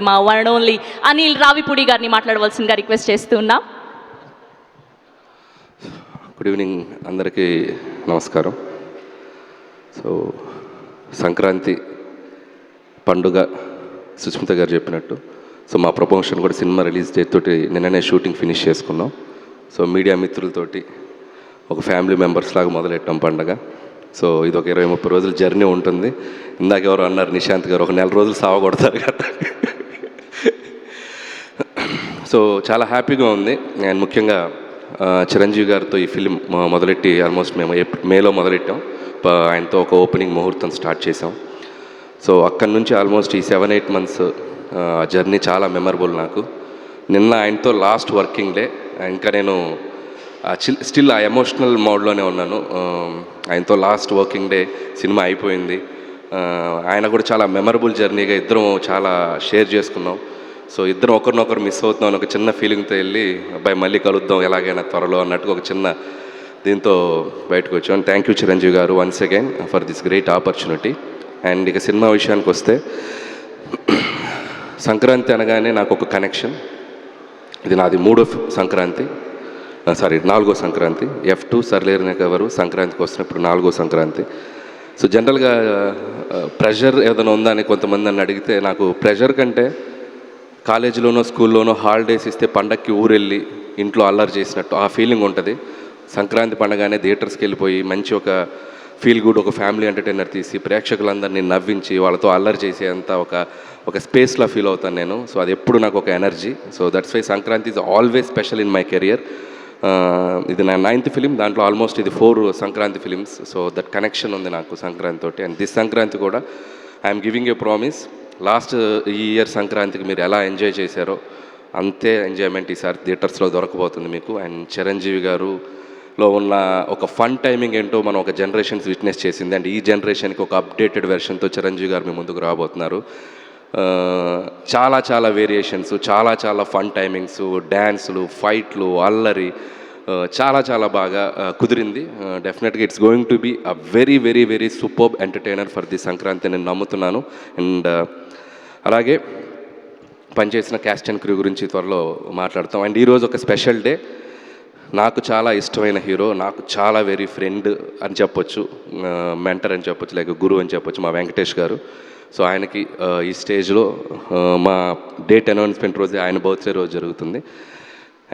మా one only Anil Ravipudi గారిని మాట్లాడవలసిందిగా రిక్వెస్ట్ చేస్తున్నాం. గుడ్ ఈవినింగ్ అందరికీ నమస్కారం. సో సంక్రాంతి పండుగ సుస్మిత గారు చెప్పినట్టు సో మా ప్రమోషన్ కూడా సినిమా రిలీజ్ డేట్ తోటి నిన్ననే షూటింగ్ ఫినిష్ చేసుకున్నాం. సో మీడియా మిత్రులతోటి ఒక ఫ్యామిలీ మెంబర్స్ లాగా మొదలెట్టాం పండుగ. సో ఇది ఒక 20-30 రోజుల జర్నీ ఉంటుంది. ఇందాక ఎవరు అన్నారు నిశాంత్ గారు, ఒక నెల రోజులు సావ కొడతారు కదా. సో చాలా హ్యాపీగా ఉంది. అండ్ ముఖ్యంగా చిరంజీవి గారితో ఈ ఫిలిం మొదలెట్టి ఆల్మోస్ట్ మేము మేలో మొదలెట్టాం. ఆయనతో ఒక ఓపెనింగ్ ముహూర్తం స్టార్ట్ చేసాం. సో అక్కడి నుంచి ఆల్మోస్ట్ ఈ 7-8 మంత్స్ జర్నీ చాలా మెమరబుల్ నాకు. నిన్న ఆయనతో లాస్ట్ వర్కింగ్ డే. ఇంకా నేను స్టిల్ ఆ ఎమోషనల్ మోడ్లోనే ఉన్నాను. ఆయనతో లాస్ట్ వర్కింగ్ డే సినిమా అయిపోయింది. ఆయన కూడా చాలా మెమరబుల్ జర్నీగా ఇద్దరం చాలా షేర్ చేసుకున్నాం. సో ఇద్దరం ఒకరినొకరు మిస్ అవుతున్నాం అని ఒక చిన్న ఫీలింగ్తో వెళ్ళి అబ్బాయి మళ్ళీ కలుద్దాం ఎలాగైనా త్వరలో అన్నట్టుగా ఒక చిన్న దీంతో బయటకు వచ్చాం. థ్యాంక్ యూ చిరంజీవి గారు once again for this great opportunity. And ఇక సినిమా విషయానికి వస్తే సంక్రాంతి అనగానే నాకు ఒక కనెక్షన్. ఇది నాది 4వ సంక్రాంతి, 4వ సంక్రాంతి. F2 సర్లేరునే కవరు సంక్రాంతికి వస్తున్నప్పుడు 4వ సంక్రాంతి. సో జనరల్గా ప్రెషర్ ఏదైనా ఉందా అని కొంతమంది నన్ను అడిగితే, నాకు ప్రెషర్ కంటే కాలేజీలోనో స్కూల్లోనో హాలిడేస్ ఇస్తే పండక్కి ఊరెళ్ళి ఇంట్లో అల్లరి చేసినట్టు ఆ ఫీలింగ్ ఉంటుంది. సంక్రాంతి పండగానే థియేటర్స్కి వెళ్ళిపోయి మంచి ఒక ఫీల్ గుడ్ ఒక ఫ్యామిలీ ఎంటర్టైనర్ తీసి ప్రేక్షకులందరినీ నవ్వించి వాళ్ళతో అల్లరి చేసేంత ఒక స్పేస్లో ఫీల్ అవుతాను నేను. సో అది ఎప్పుడు నాకు ఒక energy. So that's why Sankranti is always special in my career. ఇది నా 9th ఫిలిం. దాంట్లో ఆల్మోస్ట్ ఇది 4 Sankranti films. So that connection ఉంది నాకు సంక్రాంతి తోటి. అండ్ దిస్ సంక్రాంతి కూడా I'm giving a promise. Last ఈ ఇయర్ సంక్రాంతికి మీరు ఎలా ఎంజాయ్ చేశారో అంతే ఎంజాయ్మెంట్ ఈసారి థియేటర్స్లో దొరకబోతుంది మీకు. అండ్ చిరంజీవి గారులో ఉన్న ఒక ఫన్ టైమింగ్ ఏంటో మనం ఒక జనరేషన్స్ విట్నెస్ చేసింది. అండ్ ఈ జనరేషన్కి ఒక అప్డేటెడ్ వెర్షన్తో చిరంజీవి గారు మీ ముందుకు రాబోతున్నారు. చాలా చాలా వేరియేషన్స్, చాలా చాలా ఫన్ టైమింగ్స్, డ్యాన్సులు, ఫైట్లు, అల్లరి చాలా చాలా బాగా కుదిరింది. డెఫినెట్గా it's going to be a very very very superb entertainer for the Sankranti నేను నమ్ముతున్నాను. అండ్ అలాగే పనిచేసిన క్యాస్ట్ అండ్ క్రూ గురించి త్వరలో మాట్లాడతాం. అండ్ ఈరోజు ఒక స్పెషల్ డే. నాకు చాలా ఇష్టమైన హీరో, నాకు చాలా వెరీ ఫ్రెండ్ అని చెప్పొచ్చు, మెంటర్ అని చెప్పొచ్చు, లేక గురువు అని చెప్పొచ్చు, మా వెంకటేష్ గారు. సో ఆయనకి ఈ స్టేజ్లో మా డేట్ అనౌన్స్మెంట్ రోజే ఆయన బర్త్డే రోజు జరుగుతుంది.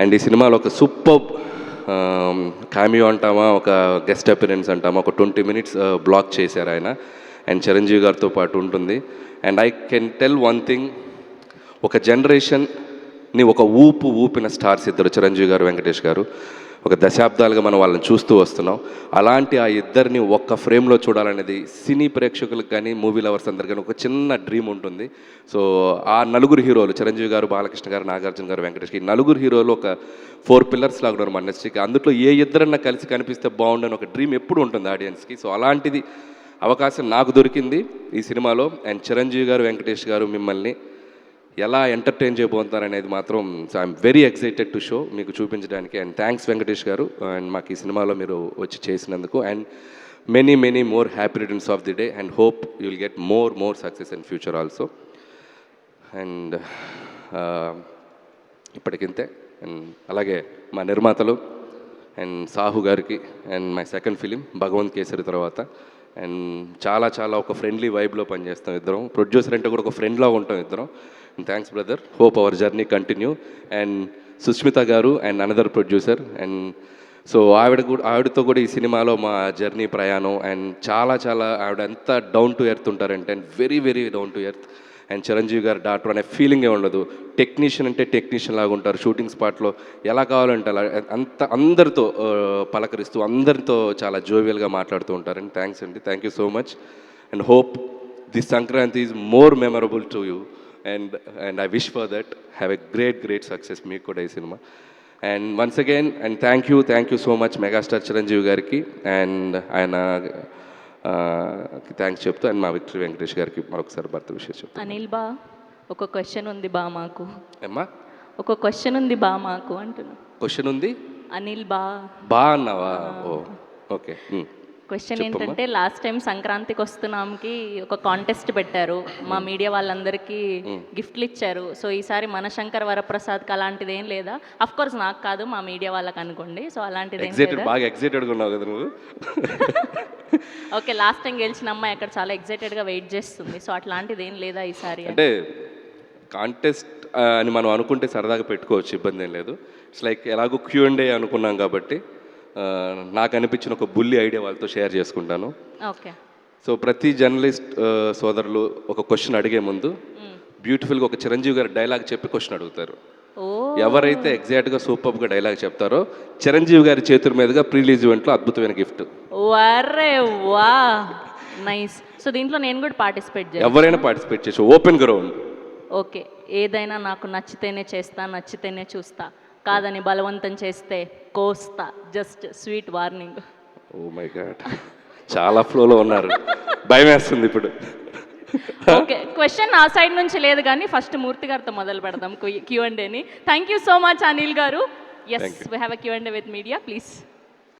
అండ్ ఈ సినిమాలో ఒక సూపర్బ్ కామియో అంటామా, ఒక గెస్ట్ అపిరెన్స్ అంటామా, ఒక 20 minutes బ్లాక్ చేశారు ఆయన. అండ్ చిరంజీవి గారితో పాటు ఉంటుంది. And I can tell one thing, ఒక జనరేషన్ని ఒక ఊపిన స్టార్స్ ఇద్దరు, చిరంజీవి గారు, వెంకటేష్ గారు. ఒక దశాబ్దాలుగా మనం వాళ్ళని చూస్తూ వస్తున్నాం. అలాంటి ఆ ఇద్దరిని ఒక్క ఫ్రేమ్లో చూడాలనేది సినీ ప్రేక్షకులకు కానీ మూవీ లవర్స్ అందరు కానీ ఒక చిన్న డ్రీమ్ ఉంటుంది. సో ఆ నలుగురు హీరోలు, చిరంజీవి గారు, బాలకృష్ణ గారు, నాగార్జున గారు, వెంకటేష్, ఈ నలుగురు హీరోలు ఒక 4 pillars లాగా ఉన్నారు మన ఇండస్ట్రీకి. అందులో ఏ ఇద్దరన్నా కలిసి కనిపిస్తే బాగుండని ఒక డ్రీమ్ ఎప్పుడు ఉంటుంది ఆడియన్స్కి. సో అలాంటిది అవకాశం నాకు దొరికింది ఈ సినిమాలో. అండ్ చిరంజీవి గారు, వెంకటేష్ గారు మిమ్మల్ని ఎలా ఎంటర్టైన్ చేయబోతున్నారు అనేది మాత్రం I'm very excited to show మీకు చూపించడానికి. అండ్ థ్యాంక్స్ వెంకటేష్ గారు అండ్ మాకు ఈ సినిమాలో మీరు వచ్చి చేసినందుకు. And many many more happy returns of the day and hope you will get more success in future also. And ఇప్పటికింతే. అండ్ అలాగే మా నిర్మాతలు అండ్ సాహు గారికి and my second film Bhagavanth Kesari తర్వాత. అండ్ చాలా చాలా ఒక ఫ్రెండ్లీ వైబ్లో పనిచేస్తాం ఇద్దరం. ప్రొడ్యూసర్ అంటే కూడా ఒక ఫ్రెండ్లా ఉంటాం ఇద్దరం. Thanks brother, hope our journey continue. And Susmita గారు and another producer. And so ఆవిడతో కూడా ఈ సినిమాలో మా జర్నీ ప్రయాణం. అండ్ చాలా చాలా ఆవిడ ఎంత డౌన్ టు ఎర్త్ ఉంటారంటే, and very very down to earth. And Chiranjeevi గారు డాక్టర్ అనే ఫీలింగే ఉండదు. టెక్నీషియన్ అంటే టెక్నీషియన్ లాగా ఉంటారు. షూటింగ్ స్పాట్లో ఎలా కావాలంటే అలా అందరితో పలకరిస్తూ అందరితో చాలా జోవియల్గా మాట్లాడుతూ ఉంటారు. అండ్ థ్యాంక్స్ అండి, thank you so much. And hope this Sankranti is more memorable to you. And I wish for that. Have a great success మీకు కూడా ఈ cinema. And once again and thank you so much megastar Chiranjeevi గారికి and ఆయన thanks చెప్తూ, and మా victory Venkatesh గారికి మరొకసారి birthday విషయం చెప్తాను. అనిల్ బా, ఒక క్వశ్చన్ ఉంది బా మాకు. ఏమ్మా? ఒక క్వశ్చన్ ఉంది బా మాకు అంటున్నా. క్వశ్చన్ ఉంది? అనిల్ బా అన్నావా? ఓ ఓకే. క్వశ్చన్ ఏంటంటే లాస్ట్ టైం సంక్రాంతికి వస్తున్నాంకి ఒక కాంటెస్ట్ పెట్టారు, మా మీడియా వాళ్ళందరికీ గిఫ్ట్లు ఇచ్చారు. సో ఈసారి మన శంకర్ వరప్రసాద్కి అలాంటిది ఏం లేదా? అఫ్ కోర్స్ నాకు కాదు, మా మీడియా వాళ్ళకి అనుకోండి. సో అలాంటిది ఏం లేదా? బాగా ఎక్సైటెడ్గా ఉన్నావు కదా నువ్వు. ఓకే, లాస్ట్ టైం గెలిచిన అమ్మాయి అక్కడ చాలా ఎక్సైటెడ్గా వెయిట్ చేస్తుంది. సో అట్లాంటిది ఏం లేదా ఈసారి? అంటే కాంటెస్ట్ అని మనం అనుకుంటే సరదాగా పెట్టుకోవచ్చు, ఇబ్బంది ఏం లేదు. ఇట్స్ లైక్ ఎలాగో Q&A అనుకున్నాం కాబట్టి నాకు అనిపించిన ఒక బుల్లి ఐడియా వాళ్ళతో షేర్ చేసుకుంటాను. ఓకే. సో ప్రతి జర్నలిస్ట్ సోదరులు ఒక క్వశ్చన్ అడిగే ముందు బ్యూటిఫుల్గా ఒక చిరంజీవి గారి డైలాగ్ చెప్పి క్వశ్చన్ అడుగుతారు. ఓ, ఎవరైతే ఎగ్జాక్ట్గా సూపర్గా డైలాగ్ చెప్తారో చిరంజీవి గారి చేతుల మీదుగా ప్రీలీజ్ ఈవెంట్లో అద్భుతమైన గిఫ్ట్. వరే వా, నైస్. సో దీంట్లో నేను కూడా పార్టిసిపేట్ చేయాలి? ఎవరైనా పార్టిసిపేట్ చేయొచ్చు, ఓపెన్ గ్రౌండ్. ఓకే. ఏదైనా నాకు నచ్చితేనే చేస్తా, నచ్చితేనే చూస్తా, కాదని బలవంతం చేస్తే కోస్తా. Just sweet warning. Oh my god, చాలా ఫ్లోలో ఉన్నారు, భయం వేస్తుంది ఇప్పుడు. ఓకే, క్వశ్చన్ నా సైడ్ నుంచి లేదు కానీ ఫస్ట్ మూర్తి గారితో మొదలు పెడదాం Q&Aని. Thank you so much Anil గారు. Yes, we have a Q&A with media, please.